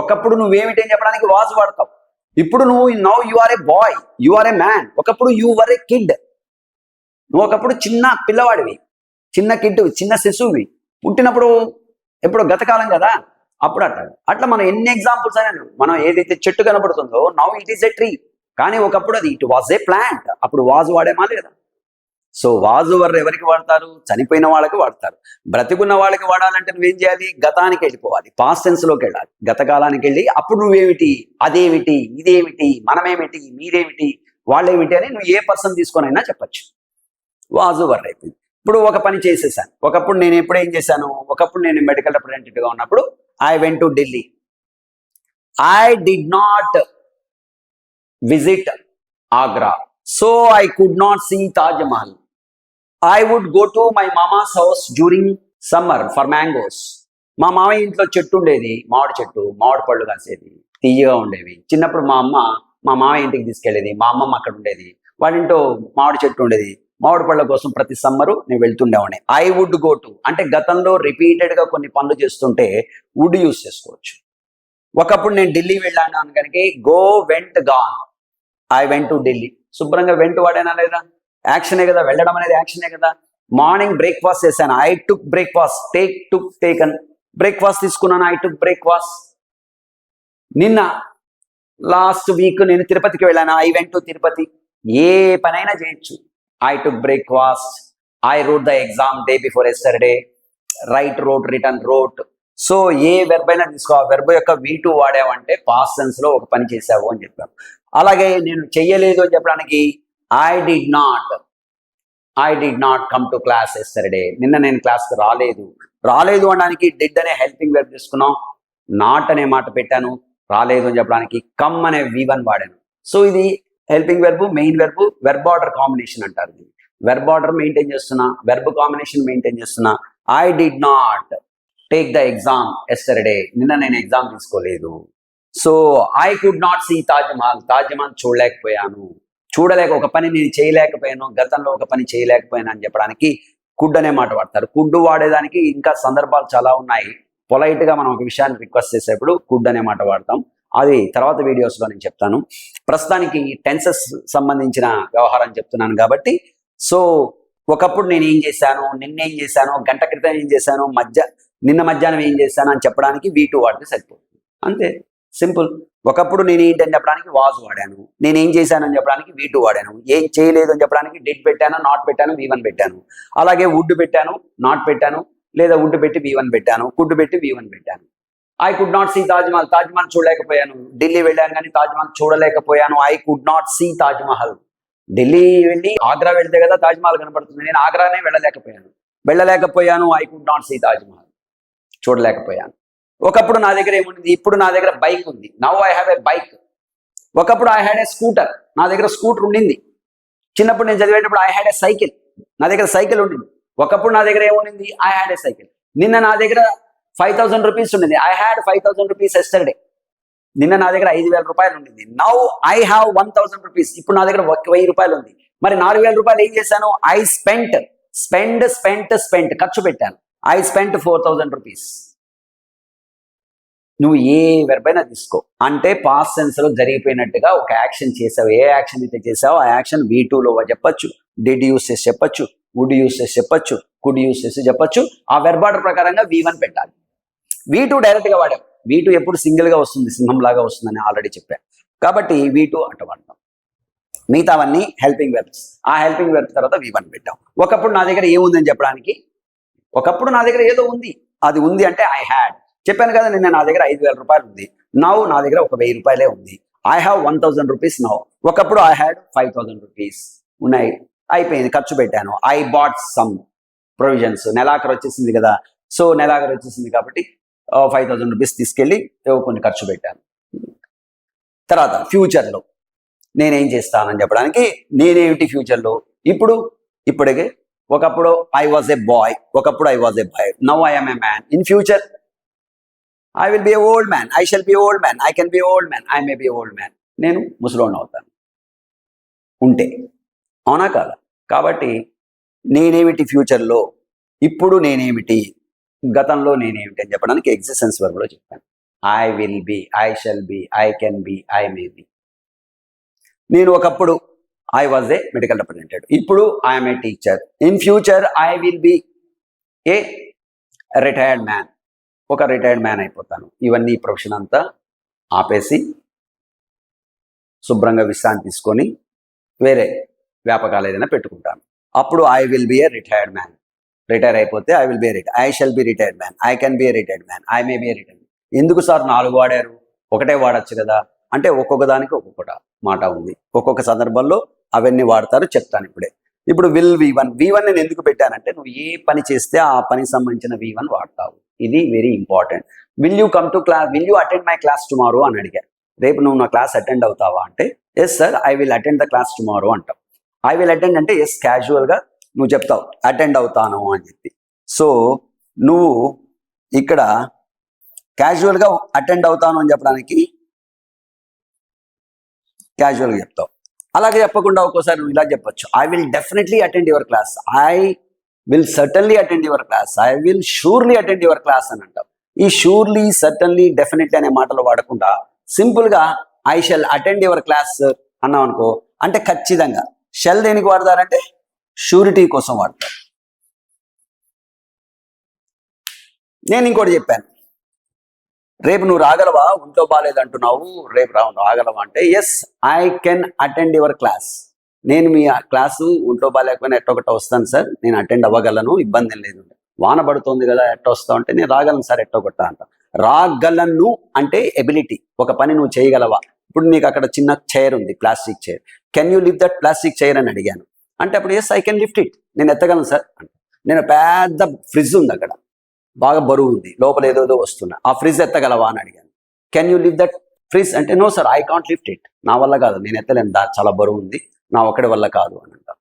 ఒకప్పుడు నువ్వేమిటి అని చెప్పడానికి వాజ్ వాడతావు. ఇప్పుడు నువ్వు now you are a boy, you are a man. ఒకప్పుడు యు వర్ ఏ కిడ్. నువ్వు ఒకప్పుడు చిన్న పిల్లవాడివి, చిన్న కిడ్, చిన్న శిశువువి. పుట్టినప్పుడు ఎప్పుడు గతకాలం కదా, అప్పుడు అట్లా మనం ఎన్ని ఎగ్జాంపుల్స్ అయినా, మనం ఏదైతే చెట్టు కనబడుతుందో now it is a tree. కానీ ఒకప్పుడు అది ఇట్ వాజ్ ఏ ప్లాంట్. అప్పుడు వాజు వాడేమా లేదా? సో వాజు వర్ ఎవరికి వాడతారు? చనిపోయిన వాళ్ళకి వాడతారు. బ్రతికున్న వాళ్ళకి వాడాలంటే నువ్వేం చేయాలి? గతానికి వెళ్ళిపోవాలి, పాస్ట్ టెన్స్లోకి వెళ్ళాలి, గతకాలానికి వెళ్ళి అప్పుడు నువ్వేమిటి, అదేమిటి, ఇదేమిటి, మనమేమిటి, మీరేమిటి, వాళ్ళేమిటి అని నువ్వు ఏ పర్సన్ తీసుకొనైనా చెప్పచ్చు. వాజు వర్ అయిపోయింది. ఇప్పుడు ఒక పని చేసేసాను. ఒకప్పుడు నేను ఎప్పుడు ఏం చేశాను? ఒకప్పుడు నేను మెడికల్ రిప్రజెంటేటివ్గా ఉన్నప్పుడు I went to Delhi. I did not visit Agra, so I could not see Taj Mahal. I would go to my mama's house during summer for mangoes. మా మామయ్య ఇంట్లో చెట్టు ఉండేది, మామిడి చెట్టు, మామిడి పళ్ళు కాసేది, తీయగా ఉండేవి. చిన్నప్పుడు మా మామయ్య ఇంటికి తీసుకెళ్లేది, మా అమ్మమ్మ అక్కడ ఉండేది, వాడింటో మామిడి చెట్టు ఉండేది. మామిడి పళ్ళ కోసం ప్రతి సమ్మరు నేను వెళ్తుండేవాడిని. ఐ వుడ్ గో టు అంటే గతంలో రిపీటెడ్గా కొన్ని పనులు చేస్తుంటే వుడ్ యూస్ చేసుకోవచ్చు. ఒకప్పుడు నేను ఢిల్లీ వెళ్ళాను అని కనుక go went gone, I went to Delhi. శుభ్రంగా వెంట్ వాడేనా లేదా? యాక్షనే కదా, వెళ్ళడం అనేది యాక్షనే కదా. మార్నింగ్ బ్రేక్ఫాస్ట్ చేశాను, I took breakfast. Taken breakfast తీసుకున్నాను, ఐ టుక్ బ్రేక్ఫాస్ట్. నిన్న లాస్ట్ వీక్ నేను తిరుపతికి వెళ్ళాను, ఐ వెంట్ టు తిరుపతి. ఏ పనైనా చేయొచ్చు. I took breakfast, I wrote the exam day before yesterday, write wrote, return wrote. So A verb అయినా తీసుకో, ఆ వెర్బ్ యొక్క V2 వాడావంటే పాస్ట్ టెన్స్ లో ఒక పని చేసావు అని చెప్పాను. అలాగే నేను చెయ్యలేదు అని చెప్పడానికి I did not come to class yesterday. నిన్న నేను క్లాస్కి రాలేదు అనడానికి డిడ్ అనే హెల్పింగ్ వెర్బ్ తీసుకున్నాం, నాట్ అనే మాట పెట్టాను. రాలేదు అని చెప్పడానికి కమ్ అనే V1 వాడాను. సో ఇది helping verb, main verb, verb order combination అంటారు. వెర్బ్ ఆర్డర్ మెయింటైన్ చేస్తున్నా, వెర్బ్ కాంబినేషన్ మెయింటైన్ చేస్తున్నా. I did not take the exam yesterday. నిన్న నేను ఎగ్జామ్ తీసుకోలేదు. So I could not see Taj Mahal చూడలేక ఒక పని నేను చేయలేకపోయాను, గతంలో ఒక పని చేయలేకపోయాను అని చెప్పడానికి కుడ్ అనే మాట వాడతారు. కుడ్ వాడేదానికి ఇంకా సందర్భాలు చాలా ఉన్నాయి. పొలైట్గా మనం ఒక విషయాన్ని రిక్వెస్ట్ చేసేప్పుడు కుడ్ అనే మాట వాడతాం. అది తర్వాత వీడియోస్లో నేను చెప్తాను. ప్రస్తుతానికి టెన్సెస్ సంబంధించిన వ్యవహారం చెప్తున్నాను కాబట్టి, సో ఒకప్పుడు నేను ఏం చేశాను, నిన్నేం చేశాను, గంట క్రితం ఏం చేశాను, నిన్న మధ్యాహ్నం ఏం చేశాను అని చెప్పడానికి V2 వాడితే సరిపోతుంది. అంతే, సింపుల్. ఒకప్పుడు నేను ఏంటని చెప్పడానికి వాజ్ వాడాను, నేనేం చేశానని చెప్పడానికి V2 వాడాను, ఏం చేయలేదు అని చెప్పడానికి డిడ్ పెట్టాను, నాట్ పెట్టాను, V1 పెట్టాను. అలాగే వుడ్ పెట్టాను, నాట్ పెట్టాను, లేదా వుడ్ పెట్టి V1 పెట్టాను, కుడ్ పెట్టి V1 పెట్టాను. I could not see Taj Mahal చూడలేకపోయాను. ఢిల్లీ వెళ్ళాను కానీ తాజ్ మహల్ చూడలేకపోయాను. I could not see Taj Mahal. Delhi వెళ్ళి ఆగ్రా వెళ్తే కదా తాజ్ మహల్ కనపడుతుంది. నేను ఆగ్రానే వెళ్ళలేకపోయాను. I could not see Taj Mahal, చూడలేకపోయాను. ఒకప్పుడు నా దగ్గర ఏముంది, ఇప్పుడు నా దగ్గర బైక్ ఉంది. Now I have a bike. ఒకప్పుడు ఐ హ్యాడ్ ఏ స్కూటర్, నా దగ్గర స్కూటర్ ఉండింది. చిన్నప్పుడు నేను చదివేటప్పుడు ఐ హ్యాడ్ ఏ సైకిల్, నా దగ్గర సైకిల్ ఉండింది. ఒకప్పుడు నా దగ్గర ఏముండింది, ఐ హ్యాడ్ ఏ సైకిల్. నిన్న నా దగ్గర 5,000 రూపీస్ ఉండింది, ఐ హ్యాడ్ 5,000 రూపీస్ ఎస్టర్డే. నిన్న నా దగ్గర 5,000 రూపాయలు ఉండింది. Now I have 1,000 rupees. ఇప్పుడు నా దగ్గర 1,000 రూపాయలు ఉంది. మరి 4,000 రూపాయలు ఏం చేశాను? ఐ స్పెంట్ ఖర్చు పెట్టాను. I spent 4,000 rupees. నువ్వు ఏ వెర్బ్ అయినా తీసుకో, అంటే పాస్ట్ టెన్స్ లో జరిగిపోయినట్టుగా ఒక యాక్షన్ చేసావు. ఏ యాక్షన్ అయితే చేసావో ఆ యాక్షన్ V2లో చెప్పచ్చు, డిడ్ యూస్ చేసి చెప్పచ్చు, వుడ్ యూస్ చేసి చెప్పచ్చు, కుడ్ యూస్ చేసి చెప్పచ్చు. ఆ వెర్బ్ ఆర్డర్ ప్రకారంగా V1 పెట్టాలి. V2 డైరెక్ట్ గా వాడాం. V2 ఎప్పుడు సింగిల్ గా వస్తుంది, సింహం లాగా వస్తుందని ఆల్రెడీ చెప్పాను. కాబట్టి V2 అట్ట వాడతాం. మిగతావన్నీ హెల్పింగ్ వెర్బ్స్. ఆ హెల్పింగ్ వెర్బ్ తర్వాత V1 పెట్టాం. ఒకప్పుడు నా దగ్గర ఏముందని చెప్పడానికి, ఒకప్పుడు నా దగ్గర ఏదో ఉంది, అది ఉంది అంటే ఐ హ్యాడ్. చెప్పాను కదా, నిన్న నా దగ్గర 5,000 రూపాయలు ఉంది. నౌ నా దగ్గర 1,000 రూపాయలే ఉంది. I have 1,000 rupees now. ఒకప్పుడు ఐ హ్యాడ్ 5,000 రూపీస్ ఉన్నాయి, అయిపోయింది, ఖర్చు పెట్టాను. I bought some provisions. నెలాఖరు వచ్చేసింది కదా, సో నెలాఖరు వచ్చేసింది కాబట్టి 5,000 రూపీస్ తీసుకెళ్ళి కొన్ని ఖర్చు పెట్టాను. తర్వాత ఫ్యూచర్లో నేనేం చేస్తానని చెప్పడానికి నేనేమిటి ఫ్యూచర్లో, ఇప్పుడే ఒకప్పుడు ఐ వాజ్ ఏ బాయ్, ఒకప్పుడు I was a boy, now I am a man. In future I will be a old man, I shall be old man, I can be old man, I may be old man. నేను ముసలోడిని అవుతాను ఉంటే, అవునా కాదా? కాబట్టి నేనేమిటి ఫ్యూచర్లో, ఇప్పుడు నేనేమిటి, గతంలో నేనేమిటి అని చెప్పడానికి ఎగ్జిస్టెన్స్ వర్బ్లో చెప్పాను. I will be, I shall be, I can be, I may be. నేను ఒకప్పుడు I was a medical representative, ఇప్పుడు I'm a teacher, in future I will be a retired man, ఒక రిటైర్డ్ మ్యాన్ అయిపోతాను. ఇవన్నీ profession అంతా ఆపేసి శుభ్రంగా విశ్రాంతి తీసుకొని వేరే వ్యాపకాలు ఏదైనా పెట్టుకుంటాను. అప్పుడు I will be a retired man. Retire అయిపోతే I will be I shall be retired man, I can be a retired man, I may be a retired man. ఎందుకు సార్ 4 వాడారు, ఒకటే వాడచ్చు కదా అంటే ఒక్కొక్క దానికి ఒక్కొక్క మాట ఉంది, ఒక్కొక్క సందర్భంలో అవన్నీ వాడతారు, చెప్తాను ఇప్పుడే. ఇప్పుడు విల్ V1 నేను ఎందుకు పెట్టానంటే నువ్వు ఏ పని చేస్తే ఆ పనికి సంబంధించిన V1 వాడతావు. ఇది very important. Will you come to class, will you attend my class tomorrow అని అడిగారు. రేపు నువ్వు నా క్లాస్ అటెండ్ అవుతావా అంటే yes sir I will attend the class tomorrow అంటావు. ఐ విల్ అటెండ్ అంటే ఎస్ క్యాజువల్గా నువ్వు చెప్తావు అటెండ్ అవుతాను అని చెప్పి. సో నువ్వు ఇక్కడ క్యాజువల్గా అటెండ్ అవుతాను అని చెప్పడానికి క్యాజువల్గా చెప్తావు. అలాగే చెప్పకుండా ఒక్కోసారి నువ్వు ఇలా చెప్పొచ్చు, I will definitely attend your class, I will certainly attend your class, I will surely attend your class అని అంటావు. ఈ షూర్లీ, సర్టన్లీ, డెఫినెట్లీ అనే మాటలు వాడకుండా సింపుల్గా I shall attend your class అన్నాం అనుకో, అంటే ఖచ్చితంగా. షెల్ దేనికి వాడతారంటే షూరిటీ కోసం వాడతారు. నేను ఇంకోటి చెప్పాను, రేపు నువ్వు రాగలవా, ఒంట్లో బాగాలేదంటున్నావు, రేపు రాగలవా అంటే yes I can attend your class. నేను మీ క్లాసు ఒంట్లో బాగాలేకపోయినా ఎట్టొకట వస్తాను సార్, నేను అటెండ్ అవ్వగలను, ఇబ్బంది లేదు. వాన పడుతుంది కదా ఎట్ట వస్తావు అంటే నేను రాగలను సార్ ఎట్టొకట అంట. రాగలను అంటే ఎబిలిటీ, ఒక పని నువ్వు చేయగలవా. ఇప్పుడు నీకు అక్కడ చిన్న చైర్ ఉంది, plastic chair, can you lift that plastic chair అని అడిగాను అంటే అప్పుడు yes I can lift it, నేను ఎత్తగలను సార్ అంటే. నేను పెద్ద ఫ్రిడ్జ్ ఉంది అక్కడ, బాగా బరువు ఉంది, లోపల ఏదోదో వస్తున్నా, ఆ ఫ్రిడ్జ్ ఎత్తగలవా అని అడిగాను. Can you lift that fridge అంటే no sir I can't lift it, నా వల్ల కాదు, నేను ఎత్తలేను, చాలా బరువు ఉంది, నా ఒక్కడి వల్ల కాదు అని అంటాను.